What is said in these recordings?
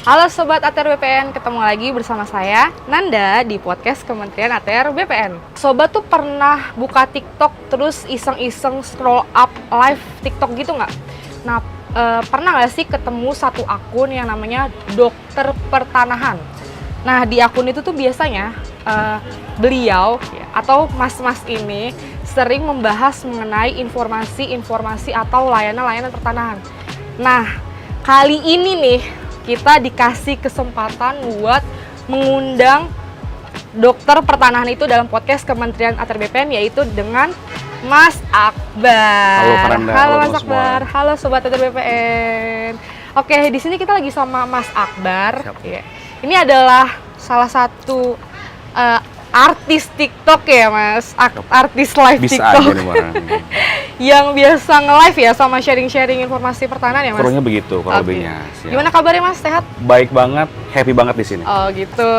Halo Sobat ATR BPN, ketemu lagi bersama saya, Nanda, di podcast Kementerian ATR BPN. Sobat tuh pernah buka TikTok terus iseng-iseng scroll up live TikTok gitu nggak? Nah, pernah nggak sih ketemu satu akun yang namanya Dokter Pertanahan? Nah, di akun itu tuh biasanya beliau atau mas-mas ini sering membahas mengenai informasi-informasi atau layanan-layanan pertanahan. Nah, kali ini nih, kita dikasih kesempatan buat mengundang dokter pertanahan itu dalam podcast Kementerian ATR BPN, yaitu dengan Mas Akbar. Halo Faranda, halo Mas semua. Akbar, halo Sobat ATR BPN. Oke, di sini kita lagi sama Mas Akbar. Ya. Ini adalah salah satu artis TikTok ya Mas, artis live Bisa TikTok. aja nih Faranda. Yang biasa nge-live ya sama sharing-sharing informasi pertanahan ya Mas? Kurangnya begitu kalau Oke. lebihnya. Siap. Gimana kabarnya Mas, sehat? Baik banget, happy banget di sini. Oh gitu.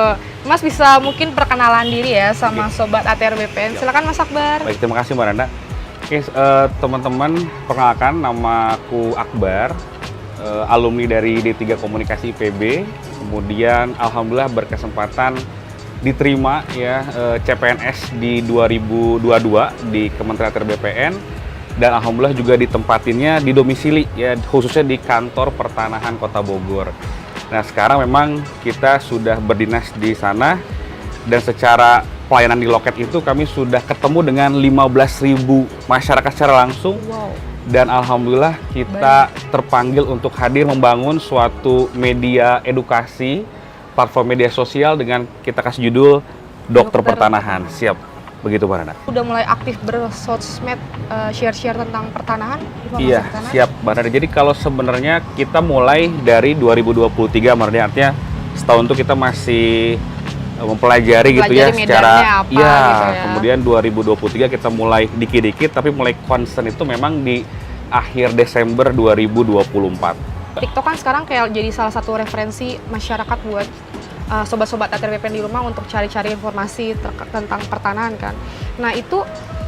Mas bisa mungkin perkenalan diri ya sama Sobat ATR BPN. Silakan Mas Akbar. Baik, terima kasih Mbak Nanda. Oke, teman-teman, perkenalkan namaku Akbar, alumni dari D3 Komunikasi IPB. Kemudian alhamdulillah berkesempatan diterima ya CPNS di 2022 di Kementerian ATR BPN, dan alhamdulillah juga ditempatinnya di domisili ya, khususnya di kantor pertanahan Kota Bogor. Nah, sekarang memang kita sudah berdinas di sana, dan secara pelayanan di loket itu kami sudah ketemu dengan 15.000 masyarakat secara langsung. Wow. Dan alhamdulillah kita terpanggil untuk hadir membangun suatu media edukasi, platform media sosial dengan kita kasih judul Dokter Pertanahan. Siap, begitu Mbak Nanda. Udah mulai aktif bersosmed, share-share tentang pertanahan? Informasi Iya, pertanahan? siap Mbak Nanda. Jadi kalau sebenarnya kita mulai dari 2023, Mbak Nanda, artinya setahun itu kita masih mempelajari gitu ya secara apa, gitu ya. Kemudian 2023 kita mulai dikit-dikit, tapi mulai concern itu memang di akhir Desember 2024. TikTok kan sekarang kayak jadi salah satu referensi masyarakat buat sobat-sobat ATR BPN di rumah untuk cari-cari informasi tentang pertanahan kan. Nah, itu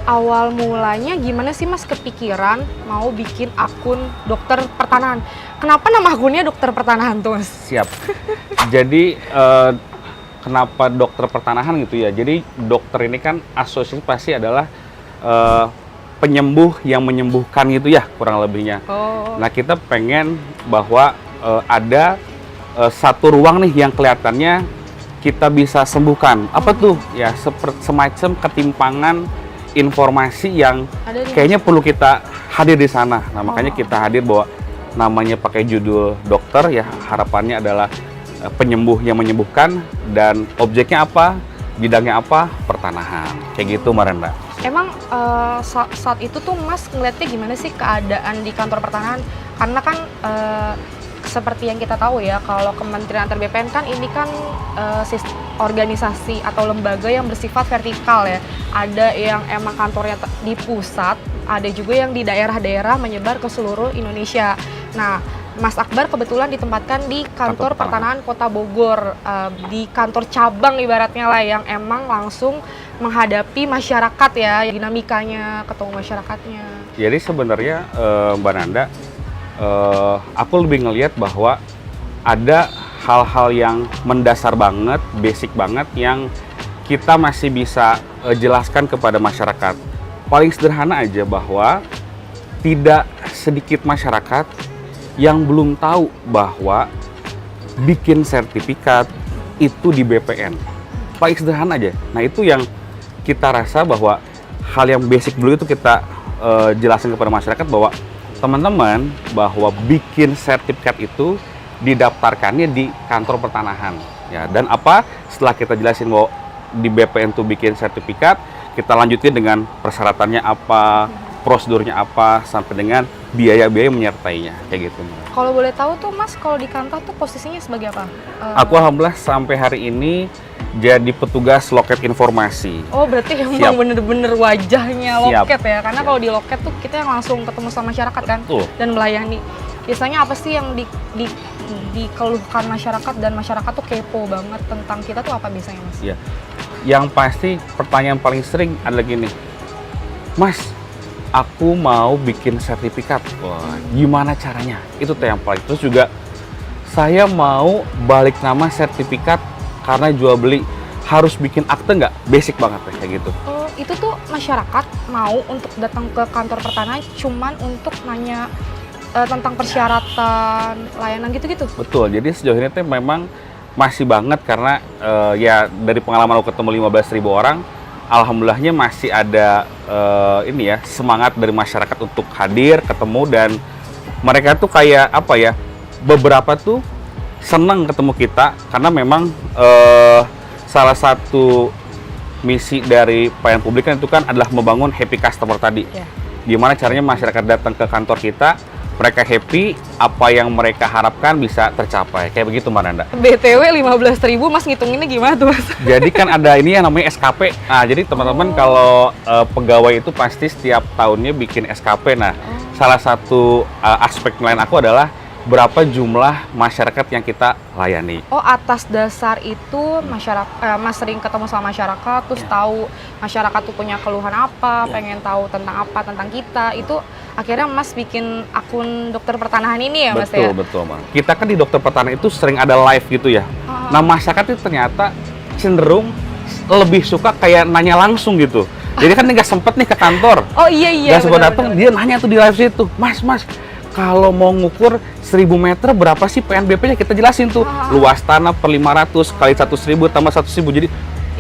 awal mulanya gimana sih Mas kepikiran mau bikin akun Dokter Pertanahan? Kenapa nama akunnya Dokter Pertanahan tuh Mas? Siap. Jadi kenapa Dokter Pertanahan gitu ya? Jadi dokter ini kan asosiasi pasti adalah penyembuh yang menyembuhkan gitu ya, kurang lebihnya. Oh. Nah, kita pengen bahwa ada satu ruang nih yang kelihatannya kita bisa sembuhkan. Apa tuh? Ya, semacam ketimpangan informasi yang kayaknya perlu kita hadir di sana. Nah, makanya kita hadir bahwa namanya pakai judul dokter ya, harapannya adalah penyembuh yang menyembuhkan, dan objeknya apa, bidangnya apa, pertanahan. Kayak gitu Mbak Renda. Emang saat itu tuh Mas ngeliatnya gimana sih keadaan di kantor pertanahan? Karena kan seperti yang kita tahu ya, kalau Kementerian ATR BPN kan ini kan organisasi atau lembaga yang bersifat vertikal ya. Ada yang emang kantornya di pusat, ada juga yang di daerah-daerah menyebar ke seluruh Indonesia. Nah, Mas Akbar kebetulan ditempatkan di kantor pertanahan Kota Bogor, di kantor cabang ibaratnya lah, yang emang langsung menghadapi masyarakat ya, dinamikanya, ketemu masyarakatnya. Jadi sebenarnya Mbak Nanda, aku lebih ngelihat bahwa ada hal-hal yang mendasar banget, basic banget, yang kita masih bisa jelaskan kepada masyarakat. Paling sederhana aja bahwa tidak sedikit masyarakat yang belum tahu bahwa bikin sertifikat itu di BPN. Paling sederhana aja. Nah, itu yang kita rasa bahwa hal yang basic dulu itu kita jelasin kepada masyarakat, bahwa teman-teman bahwa bikin sertifikat itu didaftarkannya di kantor pertanahan. Ya, dan apa setelah kita jelasin bahwa di BPN tuh bikin sertifikat, kita lanjutin dengan persyaratannya apa, prosedurnya apa, sampai dengan biaya-biaya menyertainya, kayak gitu. Kalau boleh tahu tuh Mas, kalau di kantor tuh posisinya sebagai apa? Aku alhamdulillah sampai hari ini jadi petugas loket informasi. Oh, berarti emang bener-bener wajahnya loket ya? Karena Siap. kalau di loket tuh kita yang langsung ketemu sama masyarakat kan? Betul. Dan melayani. Biasanya apa sih yang dikeluhkan masyarakat, dan masyarakat tuh kepo banget tentang kita tuh apa biasanya Mas? Iya. Yang pasti pertanyaan paling sering adalah gini, Mas, aku mau bikin sertifikat. Wah, gimana caranya? Itu tuh yang paling. Terus juga saya mau balik nama sertifikat karena jual beli, harus bikin akte nggak? Basic banget ya, kayak gitu. Oh, itu tuh masyarakat mau untuk datang ke kantor pertanahan cuman untuk nanya tentang persyaratan layanan gitu-gitu? Betul, jadi sejauh ini tuh memang masih banget karena ya dari pengalaman aku ketemu 15.000 orang, alhamdulillahnya masih ada ini ya, semangat dari masyarakat untuk hadir, ketemu, dan mereka tuh kayak apa ya, beberapa tuh senang ketemu kita karena memang salah satu misi dari pelayanan publik kan itu kan adalah membangun happy customer tadi. Yeah. Gimana caranya masyarakat datang ke kantor kita, mereka happy, apa yang mereka harapkan bisa tercapai. Kayak begitu, Mbak Nanda. BTW 15.000, Mas ngitunginnya gimana tuh, Mas? Jadi kan ada ini yang namanya SKP. Nah, jadi teman-teman kalau pegawai itu pasti setiap tahunnya bikin SKP. Nah, salah satu aspek nilaian aku adalah berapa jumlah masyarakat yang kita layani. Oh, atas dasar itu masyarakat, Mas sering ketemu sama masyarakat, terus tahu masyarakat tuh punya keluhan apa, pengen tahu tentang apa, tentang kita, itu akhirnya Mas bikin akun dokter pertanahan ini ya, Mas ya? Betul, Bang. Kita kan di dokter pertanahan itu sering ada live gitu ya. Nah, masyarakat itu ternyata cenderung lebih suka kayak nanya langsung gitu. Jadi kan nggak sempet nih ke kantor. Oh iya. Nggak sempat datang, dia nanya tuh di live situ. Mas, kalau mau ngukur 1000 meter berapa sih PNBP-nya? Kita jelasin tuh. Luas tanah per 500 kali 100.000 tambah 100.000. Jadi,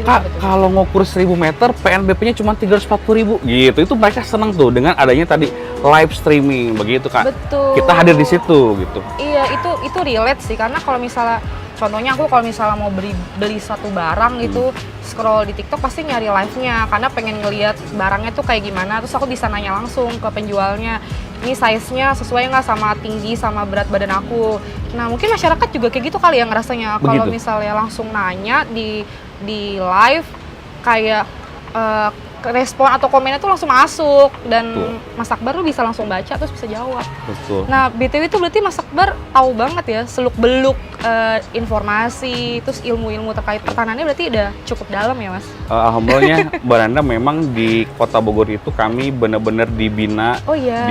Kak, kalau ngukur 1000 meter PNBP-nya cuma 340.000 gitu. Itu mereka seneng tuh dengan adanya tadi live streaming begitu, Kak. Betul. Kita hadir di situ gitu. Iya, itu relate sih, karena kalau misalnya contohnya aku kalau misalnya mau beli satu barang gitu, scroll di TikTok pasti nyari live-nya karena pengen ngeliat barangnya tuh kayak gimana, terus aku bisa nanya langsung ke penjualnya, ini size-nya sesuai nggak sama tinggi sama berat badan aku. Nah, mungkin masyarakat juga kayak gitu kali ya ngerasanya, kalau misalnya langsung nanya di live, kayak respon atau komennya tuh langsung masuk, dan Mas Akbar tuh bisa langsung baca terus bisa jawab. Betul. Nah, BTW itu berarti Mas Akbar tahu banget ya seluk-beluk informasi, terus ilmu-ilmu terkait pertanahannya berarti udah cukup dalam ya, Mas? Alhamdulillahnya, Mbak Nanda, memang di Kota Bogor itu kami benar-benar dibina,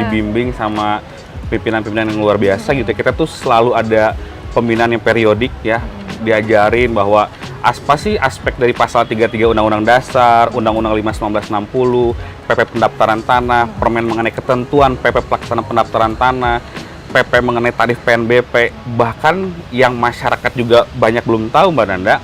dibimbing sama pimpinan-pimpinan yang luar biasa gitu. Kita tuh selalu ada pembinaan yang periodik ya, diajarin bahwa apa sih aspek dari pasal 33 Undang-Undang Dasar, Undang-Undang 5 1960, PP Pendaftaran Tanah, Permen mengenai ketentuan PP Pelaksanaan Pendaftaran Tanah, PP mengenai tarif PNBP, bahkan yang masyarakat juga banyak belum tahu, Mbak Nanda,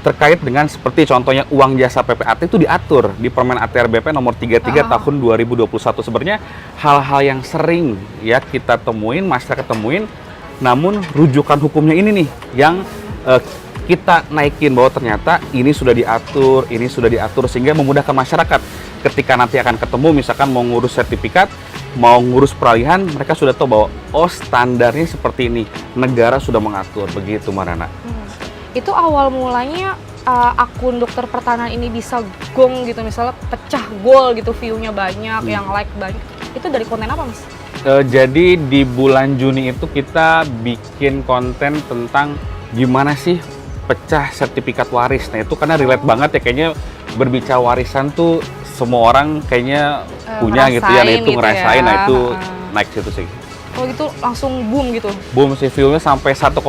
terkait dengan seperti contohnya uang jasa PPAT itu diatur di Permen ATR BP nomor 33 tahun 2021. Sebenarnya hal-hal yang sering ya kita temuin, masyarakat temuin, namun rujukan hukumnya ini nih yang kita naikin bahwa ternyata ini sudah diatur sehingga memudahkan masyarakat ketika nanti akan ketemu, misalkan mau ngurus sertifikat, mau ngurus peralihan, mereka sudah tahu bahwa oh standarnya seperti ini, negara sudah mengatur, begitu Marana. Itu awal mulanya akun dokter pertanahan ini bisa gong gitu, misalnya pecah gol gitu, view-nya banyak, yang like banyak, itu dari konten apa, Mas? Jadi di bulan Juni itu kita bikin konten tentang gimana sih pecah sertifikat waris. Nah itu karena relate banget ya, kayaknya berbicara warisan tuh semua orang kayaknya punya gitu ya, nah itu gitu ngerasain ya. Nah itu naik situ sih. Oh gitu langsung boom gitu? Boom sih, view-nya sampai 1,9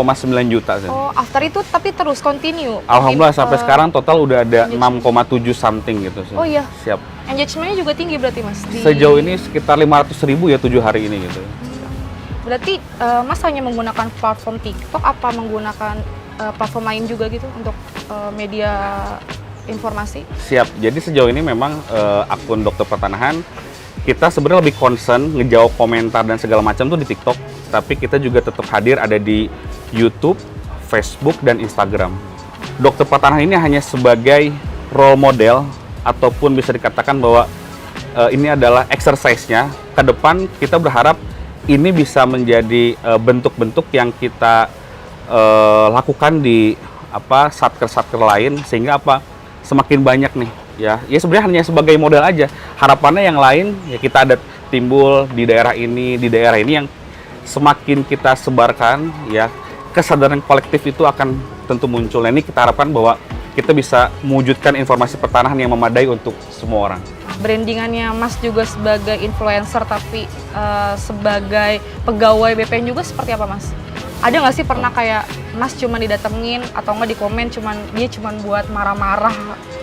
juta sih. Oh, after itu tapi terus continue? Alhamdulillah sampai sekarang total udah ada 6,7 something gitu sih. Oh iya? Siap. Engagement-nya juga tinggi berarti, Mas? Sejauh ini sekitar 500.000 ya 7 hari ini gitu. Berarti Mas hanya menggunakan platform TikTok, apa menggunakan platform lain juga gitu untuk media informasi? Siap. Jadi sejauh ini memang akun dokter pertanahan kita sebenarnya lebih concern ngejawab komentar dan segala macam tuh di TikTok, tapi kita juga tetap hadir ada di YouTube, Facebook, dan Instagram. Dokter pertanahan ini hanya sebagai role model ataupun bisa dikatakan bahwa ini adalah exercise-nya. Ke depan kita berharap ini bisa menjadi bentuk-bentuk yang kita lakukan di satker-satker lain, sehingga semakin banyak nih ya sebenarnya hanya sebagai modal aja. Harapannya yang lain ya kita ada timbul di daerah ini yang semakin kita sebarkan ya, kesadaran kolektif itu akan tentu muncul. Nah, ini kita harapkan bahwa kita bisa mewujudkan informasi pertanahan yang memadai untuk semua orang. Brandingannya Mas juga sebagai influencer tapi sebagai pegawai BPN juga seperti apa, Mas? ada nggak sih pernah kayak Mas cuma didatengin atau nggak di komen dia cuman buat marah-marah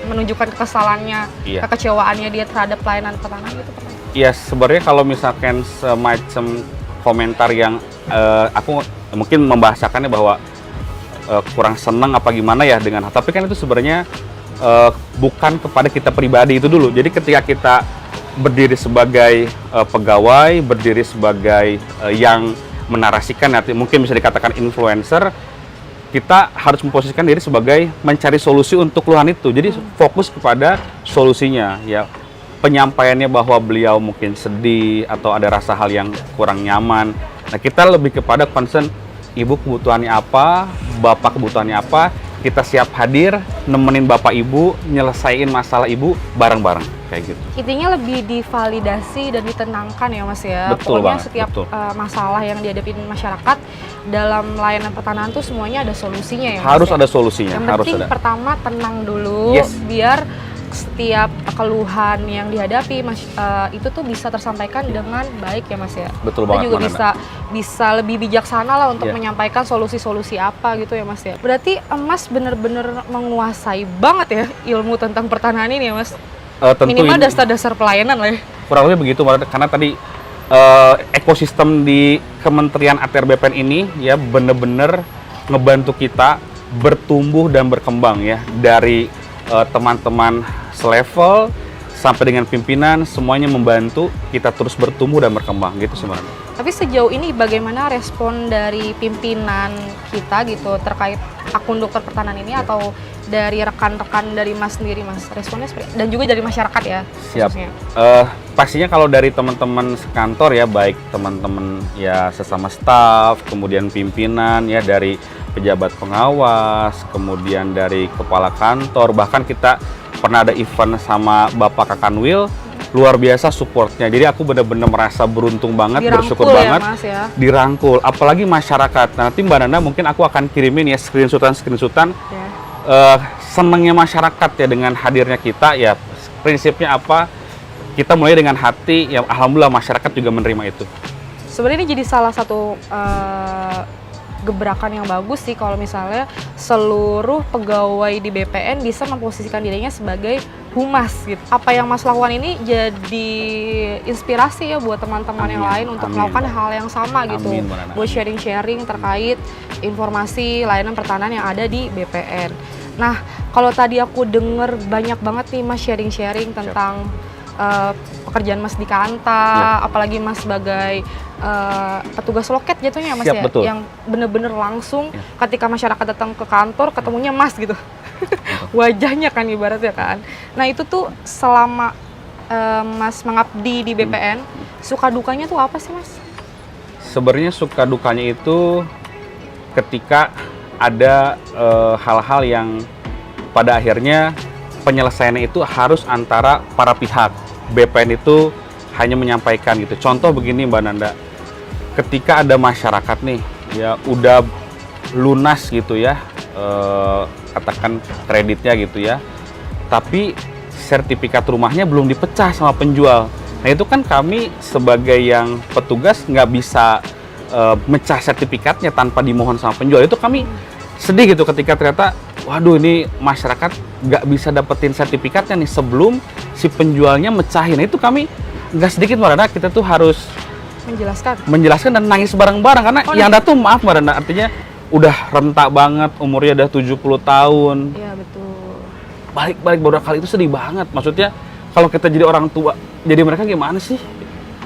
menunjukkan kekesalannya, Iya. kekecewaannya dia terhadap pelayanan pertanahan gitu pernah? Iya, sebenarnya kalau misalkan semacam komentar yang aku mungkin membahasakannya bahwa kurang senang apa gimana ya dengan, tapi kan itu sebenarnya bukan kepada kita pribadi itu dulu. Jadi ketika kita berdiri sebagai pegawai, berdiri sebagai yang menarasikan, nanti mungkin bisa dikatakan influencer, kita harus memposisikan diri sebagai mencari solusi untuk keluhan itu. Jadi fokus kepada solusinya, ya. Penyampaiannya bahwa beliau mungkin sedih atau ada rasa hal yang kurang nyaman. Nah, kita lebih kepada concern, ibu kebutuhannya apa, bapak kebutuhannya apa, kita siap hadir, nemenin bapak ibu, nyelesain masalah ibu bareng-bareng, kayak gitu. Intinya lebih divalidasi dan ditenangkan ya Mas ya. Betul Pokoknya banget, setiap betul. Masalah yang dihadapi masyarakat dalam layanan pertanahan tuh semuanya ada solusinya ya Mas. Harus ya? ada solusinya, Yang harus penting ada. pertama tenang dulu, Yes. biar setiap keluhan yang dihadapi itu tuh bisa tersampaikan dengan baik ya Mas ya. Betul Kita banget, juga Mbak bisa lebih bijaksana lah untuk Iya. menyampaikan solusi-solusi apa gitu ya Mas ya. Berarti Mas bener-bener menguasai banget ya ilmu tentang pertanahan ini ya Mas. Tentu Minimal ini dasar-dasar pelayanan lah ya. kurang lebih begitu, Mbak, karena tadi ekosistem di Kementerian ATR BPN ini ya bener-bener ngebantu kita bertumbuh dan berkembang ya, dari teman-teman selevel sampai dengan pimpinan, semuanya membantu kita terus bertumbuh dan berkembang gitu sebenarnya. Tapi sejauh ini bagaimana respon dari pimpinan kita gitu terkait akun dokter pertanahan ini atau dari rekan-rekan dari Mas sendiri Mas? Responnya seperti dan juga dari masyarakat ya? Siap. khususnya. Pastinya kalau dari teman-teman sekantor ya, baik teman-teman ya sesama staf, kemudian pimpinan ya, dari pejabat pengawas, kemudian dari kepala kantor, bahkan kita pernah ada event sama Bapak Kakanwil, luar biasa supportnya. Jadi aku benar-benar merasa beruntung banget, bersyukur Dirangkul ya, banget, Mas ya? dirangkul. Apalagi masyarakat. Nah, nanti Mbak Nanda mungkin aku akan kirimin ya screenshotan Ya. senangnya masyarakat ya dengan hadirnya kita ya. Prinsipnya apa? Kita mulai dengan hati, ya alhamdulillah masyarakat juga menerima itu. Sebenarnya ini jadi salah satu gebrakan yang bagus sih kalau misalnya seluruh pegawai di BPN bisa memposisikan dirinya sebagai humas gitu. Apa yang Mas lakukan ini jadi inspirasi ya buat teman-teman yang Amin, lain untuk amin. melakukan hal yang sama gitu. Amin, Mbak Nana, Buat amin. sharing-sharing terkait informasi layanan pertanahan yang ada di BPN. Nah, kalau tadi aku denger banyak banget nih Mas sharing-sharing tentang pekerjaan Mas di Kanta, apalagi Mas sebagai petugas loket jatuhnya Mas Siap, ya, betul. yang bener-bener langsung Ya. ketika masyarakat datang ke kantor ketemunya Mas gitu, wajahnya kan ibaratnya kan. Nah itu tuh selama Mas mengabdi di BPN, suka dukanya tuh apa sih Mas? Sebenarnya suka dukanya itu ketika ada hal-hal yang pada akhirnya penyelesaiannya itu harus antara para pihak. BPN itu hanya menyampaikan gitu. Contoh begini Mbak Nanda, ketika ada masyarakat nih ya udah lunas gitu ya, katakan kreditnya gitu ya, tapi sertifikat rumahnya belum dipecah sama penjual. Nah itu kan kami sebagai yang petugas nggak bisa mecah sertifikatnya tanpa dimohon sama penjual. Itu kami sedih gitu ketika ternyata waduh ini masyarakat nggak bisa dapetin sertifikatnya nih sebelum si penjualnya mecahin. Nah, itu kami nggak sedikit Mbak Nanda, kita tuh harus menjelaskan dan nangis bareng-bareng karena yang ada tuh maaf Mbak Nanda, artinya udah rentak banget, umurnya udah 70 tahun. Iya betul. Balik-balik beberapa kali itu sedih banget. Maksudnya kalau kita jadi orang tua, jadi mereka gimana sih?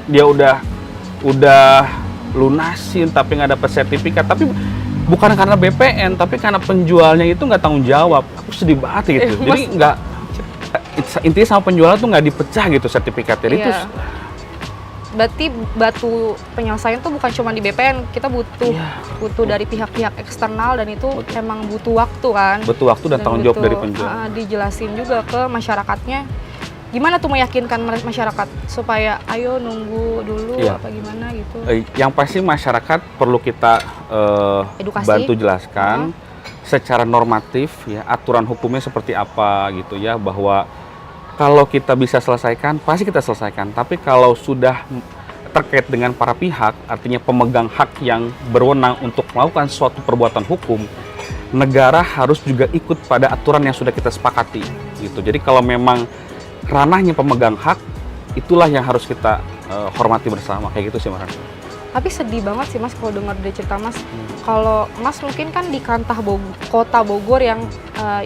Dia udah lunasin tapi nggak dapet sertifikat, tapi bukan karena BPN, tapi karena penjualnya itu nggak tanggung jawab. Aku sedih banget gitu. Jadi nggak, intinya sama penjualnya tuh nggak dipecah gitu sertifikatnya. Itu berarti batu penyelesaian tuh bukan cuma di BPN, kita butuh dari pihak-pihak eksternal dan itu emang butuh waktu kan. Butuh waktu dan tanggung jawab dari penjual. Dijelasin juga ke masyarakatnya. Gimana tuh meyakinkan masyarakat supaya ayo nunggu dulu apa gimana gitu. Yang pasti masyarakat perlu kita bantu jelaskan secara normatif ya, aturan hukumnya seperti apa gitu ya, bahwa kalau kita bisa selesaikan pasti kita selesaikan, tapi kalau sudah terkait dengan para pihak, artinya pemegang hak yang berwenang untuk melakukan suatu perbuatan hukum, negara harus juga ikut pada aturan yang sudah kita sepakati gitu. Jadi kalau memang ranahnya pemegang hak, itulah yang harus kita hormati bersama, kayak gitu sih Mas. Tapi sedih banget sih Mas kalau dengar dari cerita Mas. Kalau Mas mungkin kan di kota Bogor yang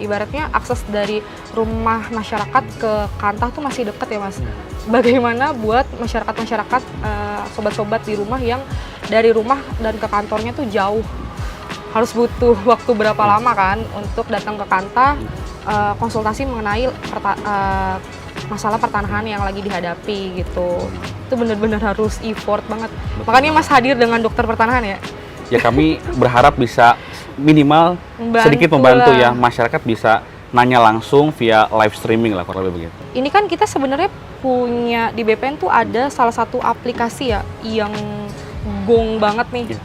ibaratnya akses dari rumah masyarakat ke Kantah tuh masih deket ya Mas. Bagaimana buat masyarakat-masyarakat, sobat-sobat di rumah yang dari rumah dan ke kantornya tuh jauh, harus butuh waktu berapa lama kan untuk datang ke Kantah, konsultasi mengenai masalah pertanahan yang lagi dihadapi gitu. Itu benar-benar harus effort banget. Makanya Mas hadir dengan dokter pertanahan ya. Ya kami berharap bisa minimal sedikit membantu ya, masyarakat bisa nanya langsung via live streaming lah kurang lebih begitu. Ini kan kita sebenarnya punya di BPN tuh ada salah satu aplikasi ya yang gong banget nih.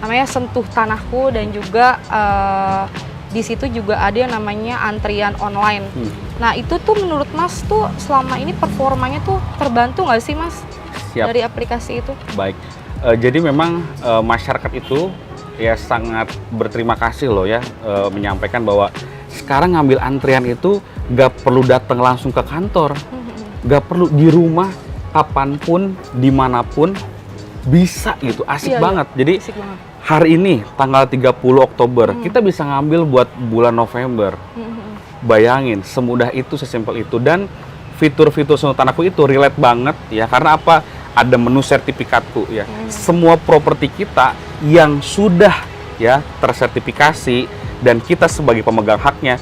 Namanya Sentuh Tanahku, dan juga di situ juga ada yang namanya antrian online. Nah itu tuh menurut Mas tuh selama ini performanya tuh terbantu nggak sih Mas? Siap. Dari aplikasi itu? Baik, jadi memang masyarakat itu ya sangat berterima kasih loh ya, menyampaikan bahwa sekarang ngambil antrian itu nggak perlu datang langsung ke kantor, nggak perlu, di rumah kapanpun dimanapun bisa gitu, asik banget. Jadi asik banget. Hari ini tanggal 30 Oktober kita bisa ngambil buat bulan November. Bayangin, semudah itu, sesimpel itu. Dan fitur-fitur Sentuh Tanahku itu relate banget ya, karena apa? Ada menu sertifikatku ya. Semua properti kita yang sudah ya tersertifikasi dan kita sebagai pemegang haknya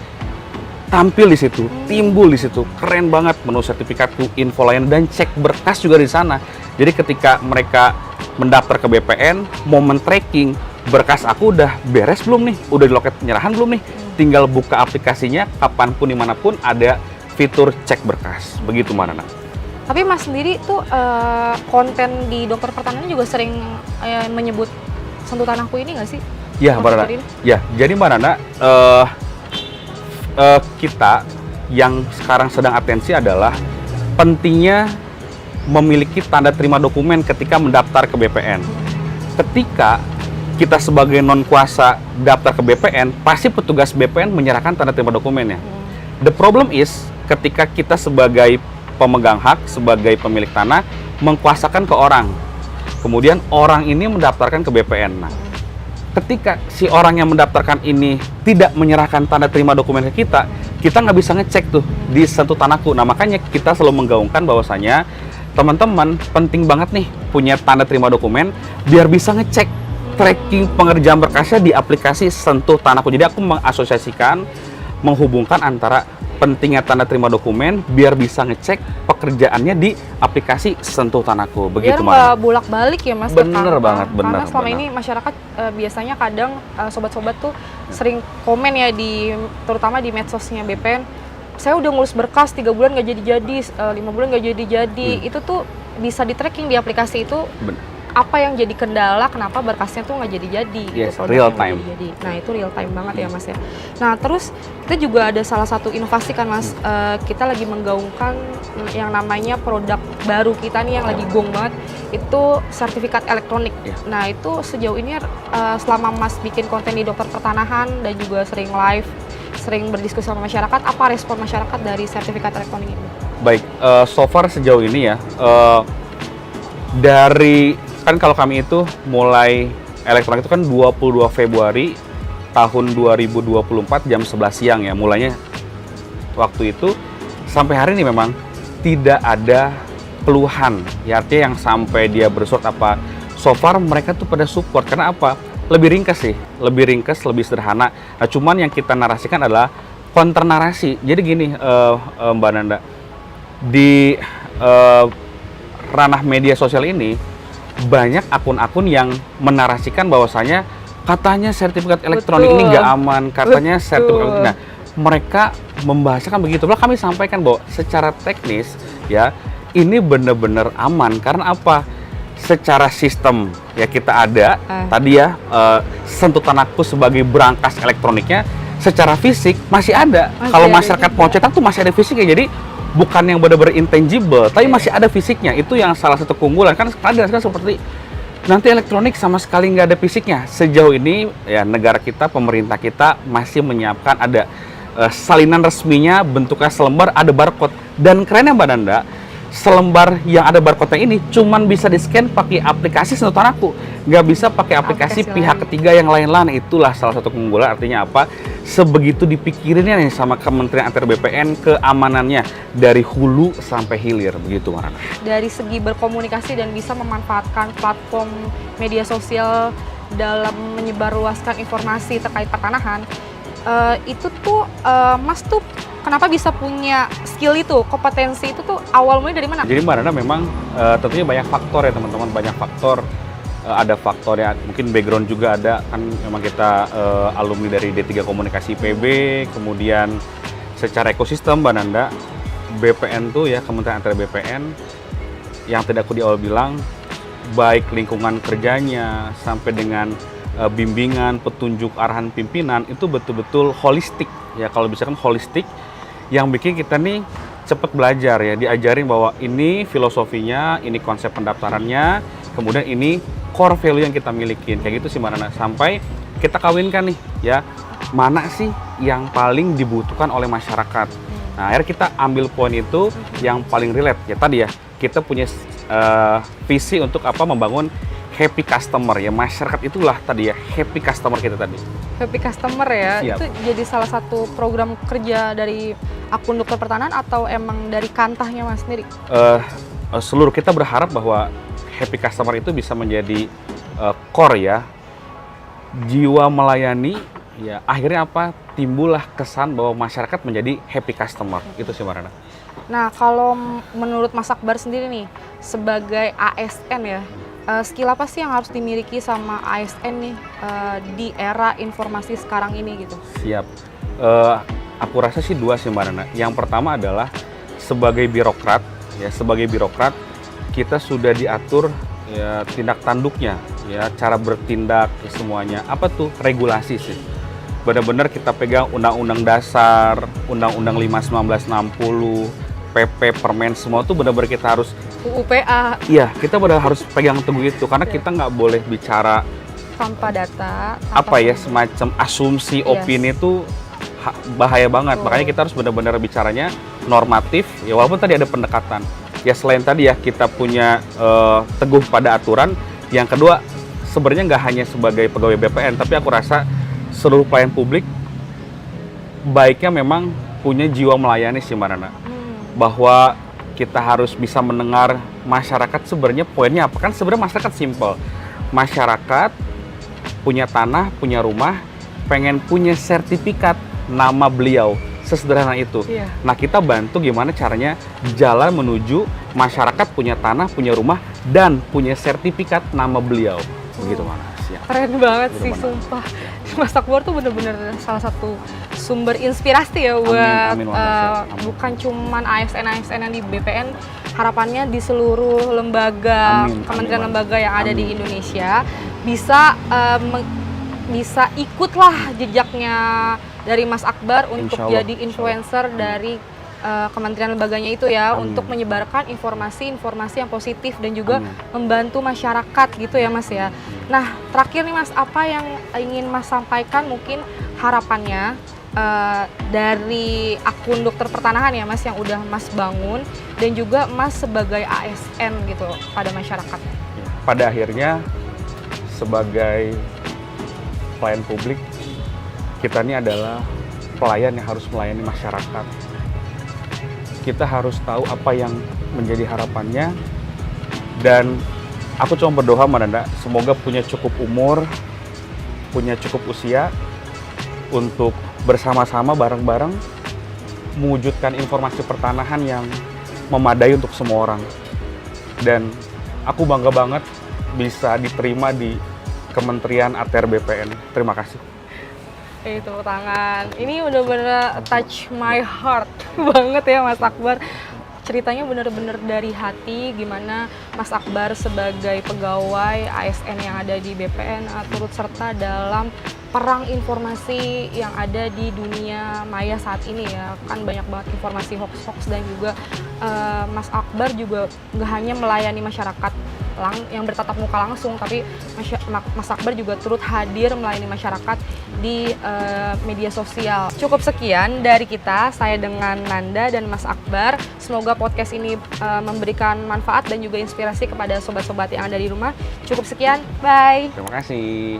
tampil di situ, timbul di situ. Keren banget menu sertifikatku, info lain, dan cek berkas juga di sana. Jadi ketika mereka mendaftar ke BPN, momen tracking, berkas aku udah beres belum nih? Udah di loket penyerahan belum nih? Tinggal buka aplikasinya, kapanpun, dimanapun, ada fitur cek berkas. Begitu Mbak Nana. Tapi Mas sendiri tuh konten di dokter pertanahan juga sering menyebut Sentuh Tanahku ini nggak sih? Ya Mbak Nana. Ya, jadi Mbak Nana, kita yang sekarang sedang atensi adalah pentingnya memiliki tanda terima dokumen ketika mendaftar ke BPN. Ketika kita sebagai non kuasa daftar ke BPN, pasti petugas BPN menyerahkan tanda terima dokumennya. The problem is ketika kita sebagai pemegang hak, sebagai pemilik tanah, mengkuasakan ke orang. Kemudian orang ini mendaftarkan ke BPN. Nah, ketika si orang yang mendaftarkan ini tidak menyerahkan tanda terima dokumen ke kita nggak bisa ngecek tuh di Sentuh Tanahku. Nah, makanya kita selalu menggaungkan bahwasanya teman-teman penting banget nih punya tanda terima dokumen biar bisa ngecek tracking pengerjaan berkasnya di aplikasi Sentuh Tanahku. Jadi aku mengasosiasikan, menghubungkan antara pentingnya tanda terima dokumen biar bisa ngecek pekerjaannya di aplikasi Sentuh Tanahku. Begitu biar nggak bolak-balik ya Mas. Bener banget, bener. Karena selama ini masyarakat biasanya kadang sobat-sobat tuh sering komen ya, terutama di medsosnya BPN. Saya udah ngurus berkas 3 bulan nggak jadi-jadi, 5 bulan nggak jadi-jadi. Itu tuh bisa di-tracking di aplikasi itu. Apa yang jadi kendala, kenapa berkasnya tuh nggak jadi-jadi. Yes, gitu, real time. Nah itu real time banget ya Mas ya. Nah terus kita juga ada salah satu inovasi kan Mas, kita lagi menggaungkan yang namanya produk baru kita nih yang lagi gong banget, itu sertifikat elektronik. Nah itu sejauh ini selama Mas bikin konten di dokter pertanahan dan juga sering live, sering berdiskusi sama masyarakat, apa respon masyarakat dari sertifikat elektronik ini? Baik, so far sejauh ini ya, dari kan kalau kami itu mulai elektronik itu kan 22 Februari tahun 2024 jam 11 siang ya mulainya. Waktu itu sampai hari ini memang tidak ada keluhan ya, artinya yang sampai dia bersurat apa. So far mereka tuh pada support, karena apa? Lebih ringkas sih, lebih ringkas, lebih sederhana. Nah cuman yang kita narasikan adalah counter narasi. Jadi gini Mbak Nanda, di ranah media sosial ini banyak akun-akun yang menarasikan bahwasanya katanya sertifikat elektronik ini nggak aman, katanya sertifikat. Nah, mereka membahasakan begitu. Lalu kami sampaikan bahwa secara teknis ya ini benar-benar aman, karena apa? Secara sistem ya kita ada tadi ya Sentuh Tanahku sebagai berangkas elektroniknya, secara fisik masih ada. Kalau masyarakat mau cetak tuh masih ada fisiknya. Jadi bukan yang benar-benar intangible, tapi masih ada fisiknya. Itu yang salah satu keunggulan. Kan sekarang seperti nanti elektronik sama sekali nggak ada fisiknya. Sejauh ini ya negara kita, pemerintah kita masih menyiapkan ada salinan resminya, bentuknya selembar, ada barcode. Dan kerennya Mbak Nanda, selembar yang ada barcode-nya ini cuman bisa di-scan pakai aplikasi senutan aku. Nggak bisa pakai aplikasi pihak ketiga yang lain-lain. Itulah salah satu keunggulan. Artinya apa? Sebegitu dipikirinnya nih sama Kementerian ATR BPN keamanannya dari hulu sampai hilir. Begitu Marana. Dari segi berkomunikasi dan bisa memanfaatkan platform media sosial dalam menyebarluaskan informasi terkait pertanahan, itu tuh Mas tuh kenapa bisa punya skill itu, kompetensi itu tuh awal mulai dari mana? Jadi Mbak Nana memang tentunya banyak faktor ya teman-teman, banyak faktor. Ada faktor ya, mungkin background juga ada, kan memang kita alumni dari D3 Komunikasi IPB, kemudian secara ekosistem Mbak Nanda, BPN tuh ya, Kementerian ATR BPN, yang tadi aku di awal bilang, baik lingkungan kerjanya, sampai dengan bimbingan, petunjuk, arahan pimpinan, itu betul-betul holistik. Ya kalau bisa kan holistik, yang bikin kita nih cepat belajar ya, diajarin bahwa ini filosofinya, ini konsep pendaftarannya, kemudian ini core value yang kita milikin, kayak gitu sih Mbak Nana. Sampai kita kawinkan nih ya, mana sih yang paling dibutuhkan oleh masyarakat. Nah akhirnya kita ambil poin itu yang paling relate, ya tadi ya, kita punya visi untuk apa, membangun happy customer ya, masyarakat itulah tadi ya, happy customer kita tadi. Happy customer ya, Siap. itu jadi salah satu program kerja dari akun dokter pertanahan atau emang dari kantahnya Mas sendiri? Seluruh kita berharap bahwa happy customer itu bisa menjadi core ya, jiwa melayani ya, akhirnya apa, timbullah kesan bahwa masyarakat menjadi happy customer. Itu sih Marana. Nah kalau menurut Mas Akbar sendiri nih, sebagai ASN ya, skill apa sih yang harus dimiliki sama ASN nih di era informasi sekarang ini gitu? Siap. Aku rasa sih dua sih Mbak Nana. Yang pertama adalah sebagai birokrat ya, sebagai birokrat kita sudah diatur ya tindak tanduknya ya, cara bertindak ya, semuanya. Apa tuh? Regulasi sih. Benar-benar kita pegang Undang-Undang Dasar, Undang-Undang 5 1960, PP, Permen, semua tuh benar-benar kita harus UUPA. Iya, kita benar harus pegang teguh itu karena kita nggak boleh bicara tanpa data, apa ya, semacam asumsi, opini itu bahaya banget. Makanya kita harus benar-benar bicaranya normatif ya, walaupun tadi ada pendekatan. Ya selain tadi ya kita punya teguh pada aturan. Yang kedua, sebenarnya nggak hanya sebagai pegawai BPN, tapi aku rasa seluruh pelayan publik baiknya memang punya jiwa melayani sih Mbak Nana. Bahwa kita harus bisa mendengar masyarakat sebenarnya poinnya apa. Kan sebenarnya masyarakat simple. Masyarakat punya tanah, punya rumah, pengen punya sertifikat nama beliau. Sesederhana itu. Iya. Nah kita bantu gimana caranya jalan menuju masyarakat punya tanah, punya rumah, dan punya sertifikat nama beliau. Begitu Mana. Keren banget sih, sumpah. Mas Akbar tuh bener-bener salah satu sumber inspirasi ya buat bukan cuman ASN-ASN yang di BPN, harapannya di seluruh lembaga, kementerian lembaga yang ada di Indonesia bisa bisa ikutlah jejaknya dari Mas Akbar untuk jadi influencer dari kementerian lembaganya itu ya, untuk menyebarkan informasi-informasi yang positif dan juga membantu masyarakat gitu ya Mas ya. Nah terakhir nih Mas, apa yang ingin Mas sampaikan, mungkin harapannya dari akun dokter pertanahan ya Mas yang udah Mas bangun, dan juga Mas sebagai ASN gitu pada masyarakat? Pada akhirnya sebagai pelayan publik, kita ini adalah pelayan yang harus melayani masyarakat. Kita harus tahu apa yang menjadi harapannya, dan aku cuma berdoa Mbak Nanda, semoga punya cukup umur, punya cukup usia untuk bersama-sama bareng-bareng mewujudkan informasi pertanahan yang memadai untuk semua orang. Dan aku bangga banget bisa diterima di Kementerian ATR BPN. Terima kasih. Tepuk tangan. Ini bener-bener touch my heart banget ya Mas Akbar. ceritanya bener-bener dari hati gimana Mas Akbar sebagai pegawai ASN yang ada di BPN turut serta dalam perang informasi yang ada di dunia maya saat ini ya. Kan banyak banget informasi hoax-hoax dan juga Mas Akbar juga nggak hanya melayani masyarakat yang bertatap muka langsung, tapi Mas Akbar juga turut hadir melayani masyarakat di media sosial. Cukup sekian dari kita, saya dengan Nanda dan Mas Akbar. Semoga podcast ini memberikan manfaat dan juga inspirasi kepada sobat-sobat yang ada di rumah. Cukup sekian, bye! Terima kasih.